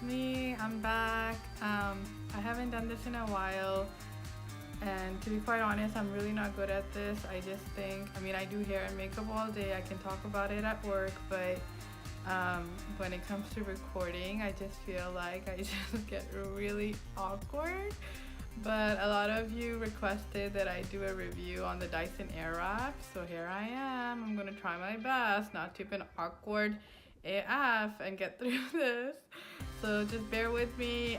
me. I'm back. I haven't done this in a while, and to be quite honest, I'm really not good at this. I do hair and makeup all day. I can talk about it at work, but when it comes to recording, I just feel like I just get really awkward. But a lot of you requested that I do a review on the Dyson Airwrap, so here I am. I'm gonna try my best not to be awkward AF and get through this. So just bear with me.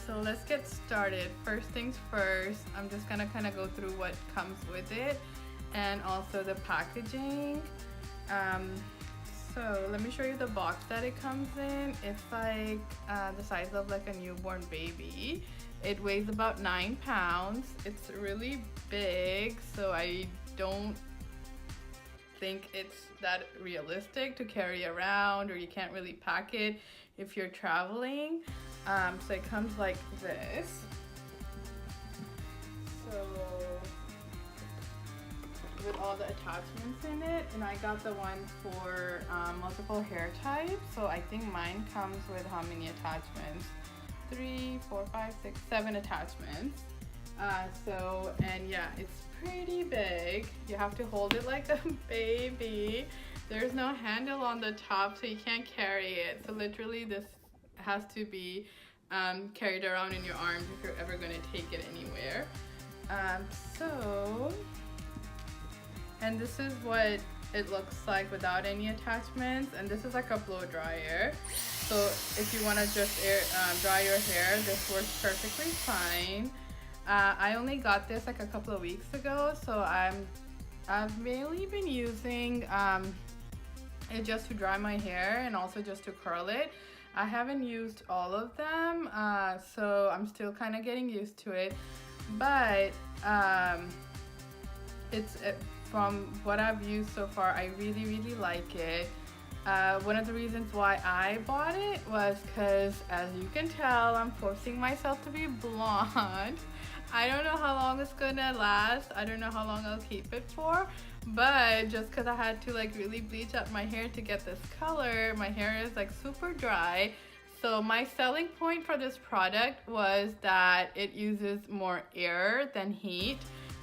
So let's get started. First things first, I'm just gonna kind of go through what comes with it and also the packaging. So let me show you the box that it comes in. It's like the size of like a newborn baby. It weighs about 9 pounds. It's really big, so I don't think it's that realistic to carry around, or you can't really pack it if you're traveling. So it comes like this. So with all the attachments in it, and I got the one for multiple hair types, so I think mine comes with how many attachments? 3, 4, 5, 6, 7 attachments. And yeah, it's pretty big. You have to hold it like a baby. There's no handle on the top, so you can't carry it. So literally this has to be carried around in your arms if you're ever going to take it anywhere. And this is what it looks like without any attachments, and this is like a blow dryer. So if you want to just dry your hair, this works perfectly fine. I only got this like a couple of weeks ago, so I've mainly been using it just to dry my hair and also just to curl it. I haven't used all of them, so I'm still kind of getting used to it, but from what I've used so far, I really like it. One of the reasons why I bought it was because, as you can tell, I'm forcing myself to be blonde. I don't know how long it's gonna last. I don't know how long I'll keep it for, but just because I had to like really bleach up my hair to get this color, my hair is like super dry. So my selling point for this product was that it uses more air than heat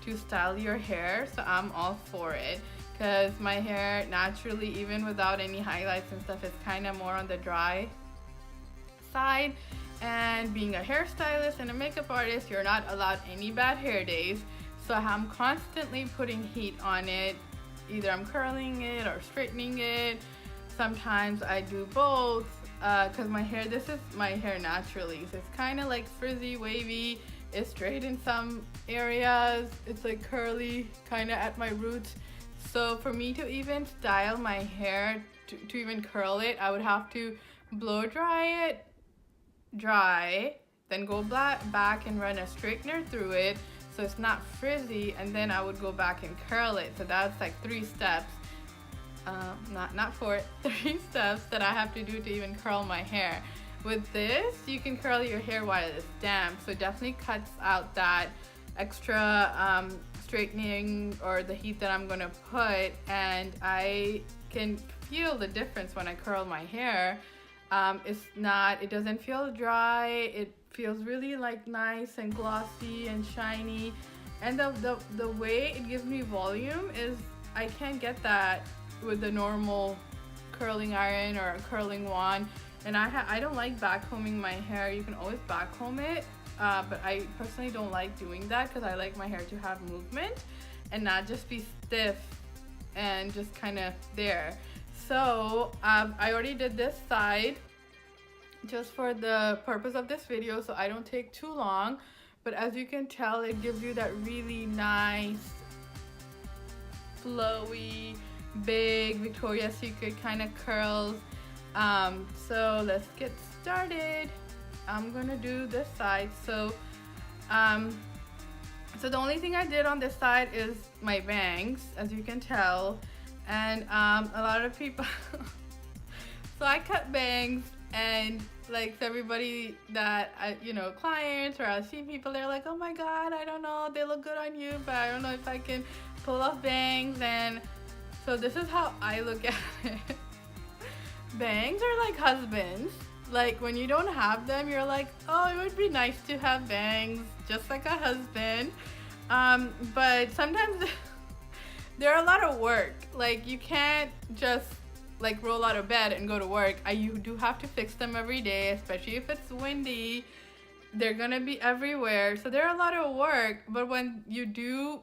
to style your hair, so I'm all for it, because my hair naturally, even without any highlights and stuff, is kind of more on the dry side. And being a hairstylist and a makeup artist, you're not allowed any bad hair days, so I'm constantly putting heat on it. Either I'm curling it or straightening it. Sometimes I do both, because this is my hair naturally, so it's kind of like frizzy, wavy. It's straight in some areas, it's like curly kind of at my roots. So for me to even style my hair, to even curl it, I would have to blow dry it, dry, then go back and run a straightener through it so it's not frizzy, and then I would go back and curl it. So that's like 3 steps, not 4, 3 steps that I have to do to even curl my hair. With this, you can curl your hair while it's damp, so it definitely cuts out that extra straightening or the heat that I'm gonna put, and I can feel the difference when I curl my hair. It doesn't feel dry. It feels really like nice and glossy and shiny, and the way it gives me volume is I can't get that with the normal curling iron or a curling wand. And I don't like backcombing my hair. You can always backcomb it, but I personally don't like doing that because I like my hair to have movement and not just be stiff and just kind of there. So I already did this side just for the purpose of this video, so I don't take too long. But as you can tell, it gives you that really nice, flowy, big Victoria's Secret kind of curls. So let's get started. I'm gonna do this side. So the only thing I did on this side is my bangs, as you can tell, and a lot of people so I cut bangs, and like everybody that clients or I've seen people, they're like, oh my god, I don't know, they look good on you, but I don't know if I can pull off bangs. And so this is how I look at it. Bangs are like husbands. Like when you don't have them, you're like, oh, it would be nice to have bangs, just like a husband. But sometimes they're a lot of work. Like you can't just like roll out of bed and go to work. You do have to fix them every day, especially if it's windy. They're gonna be everywhere, so they're a lot of work. But when you do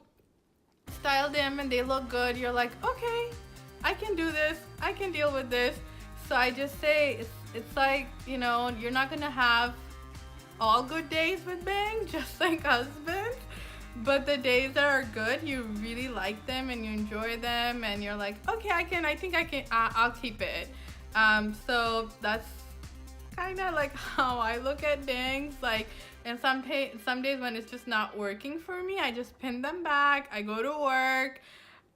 style them and they look good, you're like, okay, I can do this. I can deal with this. So I just say it's like, you know, you're not gonna have all good days with bangs, just like husbands. But the days that are good, you really like them and you enjoy them, and you're like, okay, I'll keep it. So that's kind of like how I look at bangs. Like, and some days when it's just not working for me, I just pin them back. I go to work.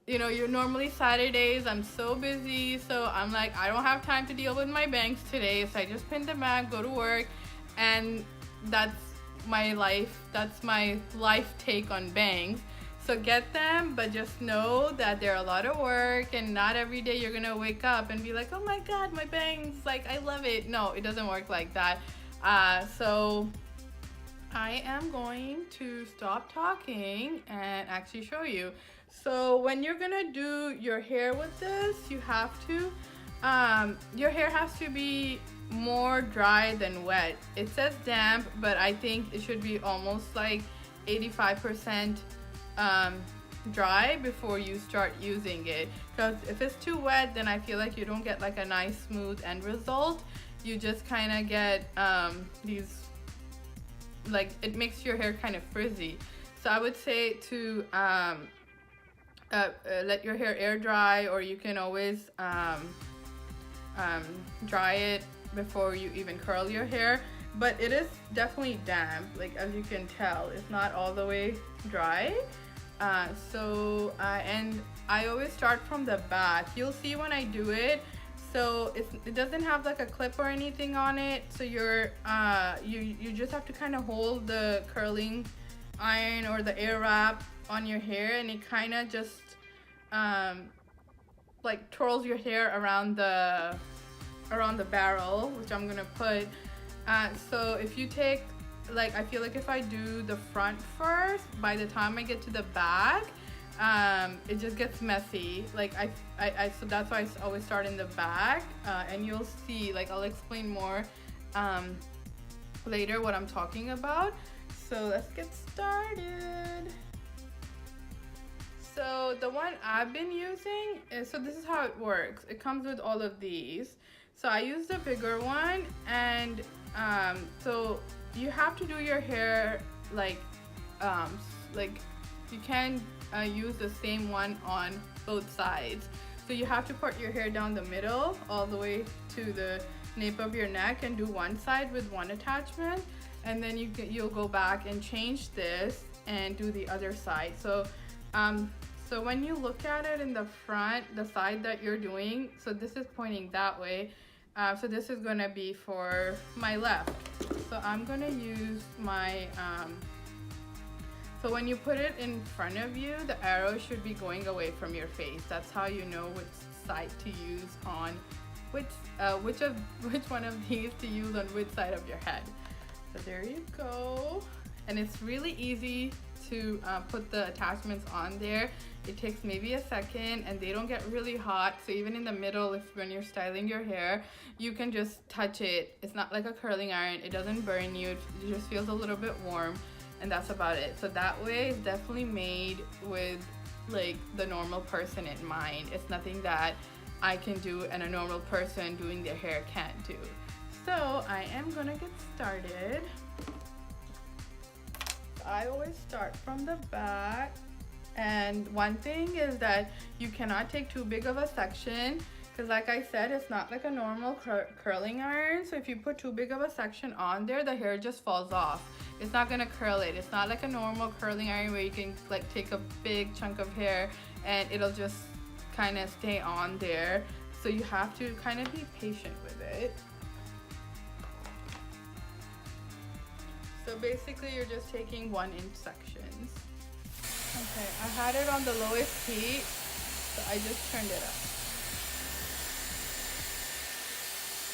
You know, you're normally Saturdays, I'm so busy, so I'm like, I don't have time to deal with my bangs today, so I just pin them back, go to work, and that's my life take on bangs. So get them, but just know that they're a lot of work, and not every day you're gonna wake up and be like, oh my god, my bangs, like I love it. No, it doesn't work like that. So I am going to stop talking and actually show you. So when you're gonna do your hair with this, you have to your hair has to be more dry than wet. It says damp, but I think it should be almost like 85% dry before you start using it. Because if it's too wet, then I feel like you don't get like a nice smooth end result. You just kind of get these, like, it makes your hair kind of frizzy. So I would say to let your hair air dry, or you can always dry it before you even curl your hair. But it is definitely damp, like as you can tell, it's not all the way dry. And I always start from the back. You'll see when I do it. So it doesn't have like a clip or anything on it. So you just have to kind of hold the curling iron or the Airwrap on your hair, and it kind of just like twirls your hair around the barrel, which I'm gonna put. So if you take, like, I feel like if I do the front first, by the time I get to the back, it just gets messy. Like so that's why I always start in the back, and you'll see, like, I'll explain more later what I'm talking about. So let's get started. So the one I've been using is, so this is how it works. It comes with all of these. So I use the bigger one, and so you have to do your hair like you can use the same one on both sides. So you have to put your hair down the middle all the way to the nape of your neck and do one side with one attachment, and then you'll go back and change this and do the other side. So so when you look at it in the front, the side that you're doing, so this is pointing that way. So this is gonna be for my left. So I'm gonna use my, so when you put it in front of you, the arrow should be going away from your face. That's how you know which side to use on, which one of these to use on which side of your head. So there you go. And it's really easy to put the attachments on there. It takes maybe a second, and they don't get really hot. So even in the middle, when you're styling your hair, you can just touch it. It's not like a curling iron. It doesn't burn you. It just feels a little bit warm, and that's about it. So that way, it's definitely made with like the normal person in mind. It's nothing that I can do and a normal person doing their hair can't do. So I am gonna get started. I always start from the back, and one thing is that you cannot take too big of a section, because like I said, it's not like a normal curling iron. So if you put too big of a section on there, the hair just falls off. It's not gonna curl it. It's not like a normal curling iron where you can like take a big chunk of hair and it'll just kind of stay on there. So you have to kind of be patient with it. So basically you're just taking 1-inch sections. Okay, I had it on the lowest heat, so I just turned it up.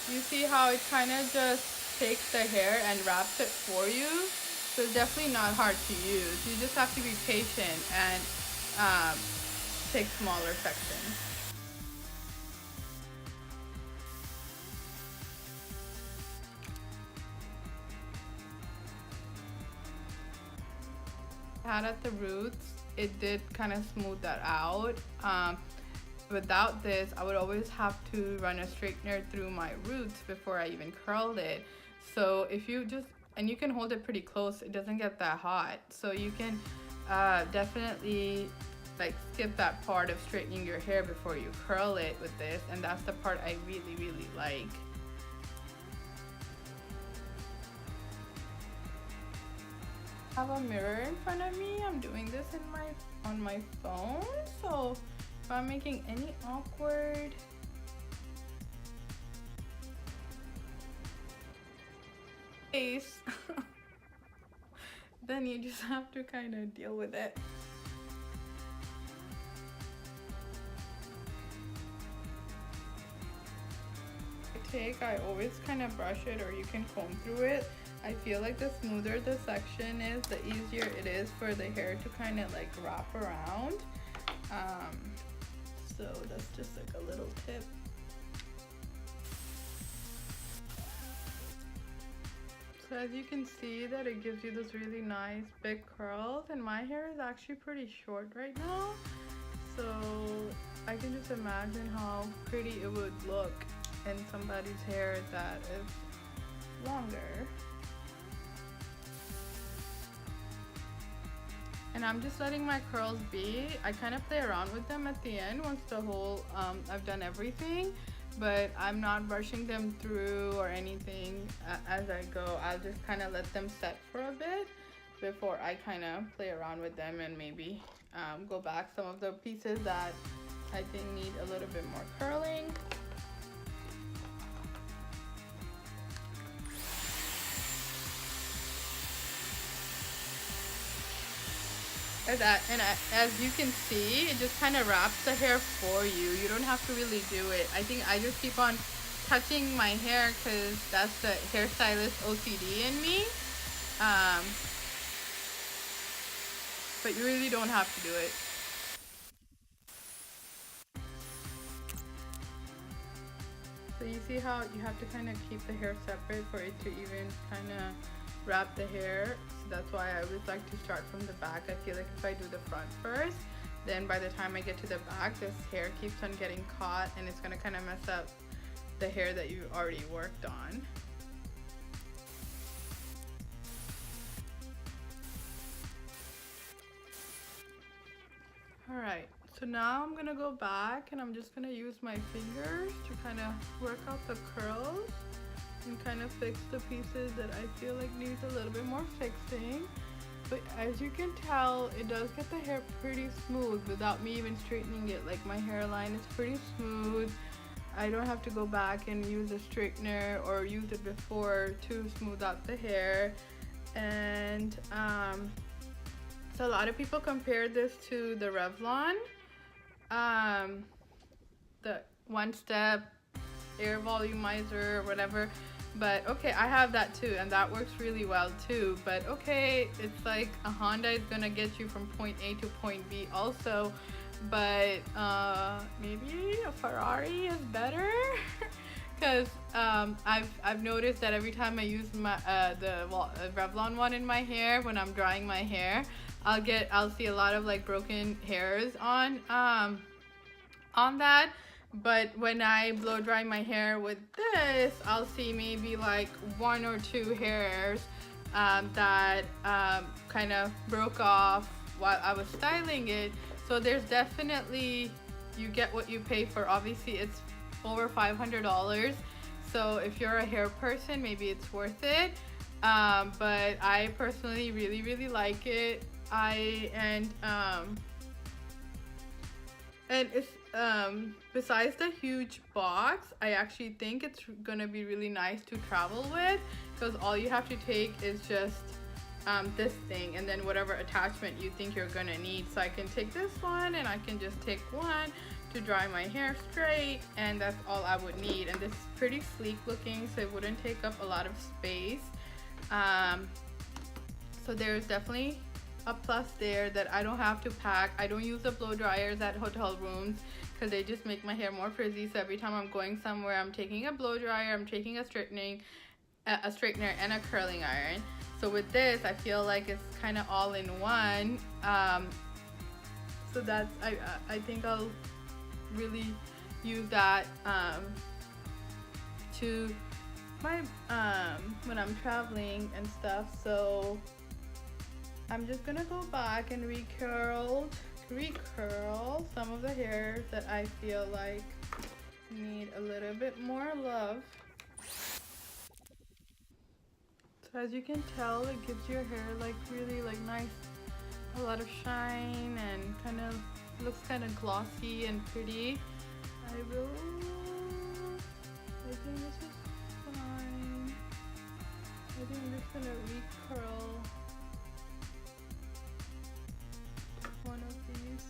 You see how it kind of just takes the hair and wraps it for you? So it's definitely not hard to use. You just have to be patient and take smaller sections. Had at the roots, it did kind of smooth that out. Without this, I would always have to run a straightener through my roots before I even curled it. So if you just, and you can hold it pretty close, it doesn't get that hot. So you can definitely like skip that part of straightening your hair before you curl it with this, and that's the part I really like. I have a mirror in front of me. I'm doing this on my phone, so if I'm making any awkward face, then you just have to kind of deal with it. I always kind of brush it, or you can comb through it. I feel like the smoother the section is, the easier it is for the hair to kind of like wrap around. So that's just like a little tip. So as you can see that it gives you those really nice big curls, and my hair is actually pretty short right now. So I can just imagine how pretty it would look in somebody's hair that is longer. And I'm just letting my curls be. I kind of play around with them at the end once the whole, I've done everything, but I'm not brushing them through or anything as I go. I'll just kind of let them set for a bit before I kind of play around with them and maybe go back some of the pieces that I think need a little bit more curling. And as you can see, it just kind of wraps the hair for you. You don't have to really do it. I think I just keep on touching my hair because that's the hairstylist OCD in me. But you really don't have to do it. So you see how you have to kind of keep the hair separate for it to even kind of wrap the hair. So that's why I always like to start from the back. I feel like if I do the front first, then by the time I get to the back, this hair keeps on getting caught and it's gonna kind of mess up the hair that you already worked on. All right, so now I'm gonna go back and I'm just gonna use my fingers to kind of work out the curls and kind of fix the pieces that I feel like needs a little bit more fixing. But as you can tell, it does get the hair pretty smooth without me even straightening it. Like my hairline is pretty smooth. I don't have to go back and use a straightener or use it before to smooth out the hair. And so a lot of people compare this to the Revlon, the One Step Air Volumizer or whatever. But okay, I have that too, and that works really well too. But okay, it's like a Honda is gonna get you from point A to point B also, but maybe a Ferrari is better. Because I've noticed that every time I use my the Revlon one in my hair, when I'm drying my hair, I'll see a lot of like broken hairs on that. But when I blow dry my hair with this, I'll see maybe like 1 or 2 hairs that kind of broke off while I was styling it. So there's definitely, you get what you pay for. Obviously it's over $500. So if you're a hair person, maybe it's worth it. But I personally really like it. And it's besides the huge box, I actually think it's gonna be really nice to travel with, because all you have to take is just this thing, and then whatever attachment you think you're gonna need. So I can take this one and I can just take one to dry my hair straight, and that's all I would need. And this is pretty sleek looking, so it wouldn't take up a lot of space. So there's definitely a plus there, that I don't have to pack. I don't use the blow dryers at hotel rooms because they just make my hair more frizzy. So every time I'm going somewhere, I'm taking a blow dryer, I'm taking a straightener and a curling iron. So with this, I feel like it's kind of all in one. So that's, I think I'll really use that to my when I'm traveling and stuff. So I'm just gonna go back and recurl some of the hairs that I feel like need a little bit more love. So as you can tell, it gives your hair like really like nice, a lot of shine, and kind of looks kind of glossy and pretty. I think this is fine. I think I'm just gonna recurl one of these.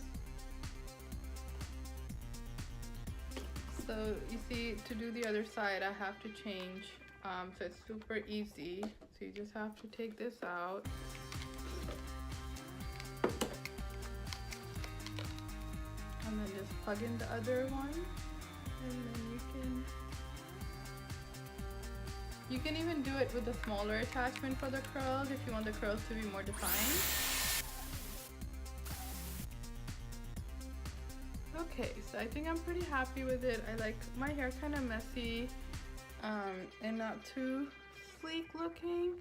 So you see, to do the other side, I have to change. So it's super easy. So you just have to take this out. And then just plug in the other one. And then you can even do it with a smaller attachment for the curls if you want the curls to be more defined. Okay, so I think I'm pretty happy with it. I like my hair kind of messy and not too sleek looking.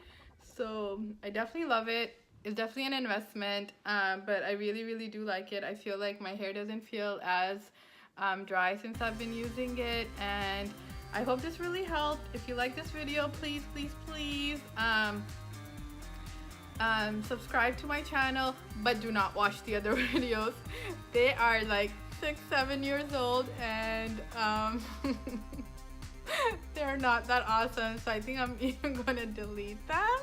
So I definitely love it. It's definitely an investment, but I really do like it. I feel like my hair doesn't feel as dry since I've been using it, and I hope this really helped. If you like this video, please subscribe to my channel, but do not watch the other videos. They are like 6-7 years old, and they're not that awesome, so I think I'm even gonna delete them.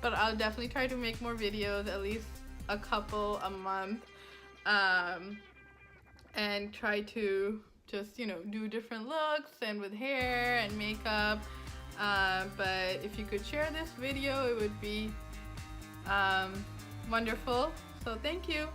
But I'll definitely try to make more videos, at least a couple a month, and try to just, you know, do different looks and with hair and makeup. But if you could share this video, it would be wonderful. So thank you.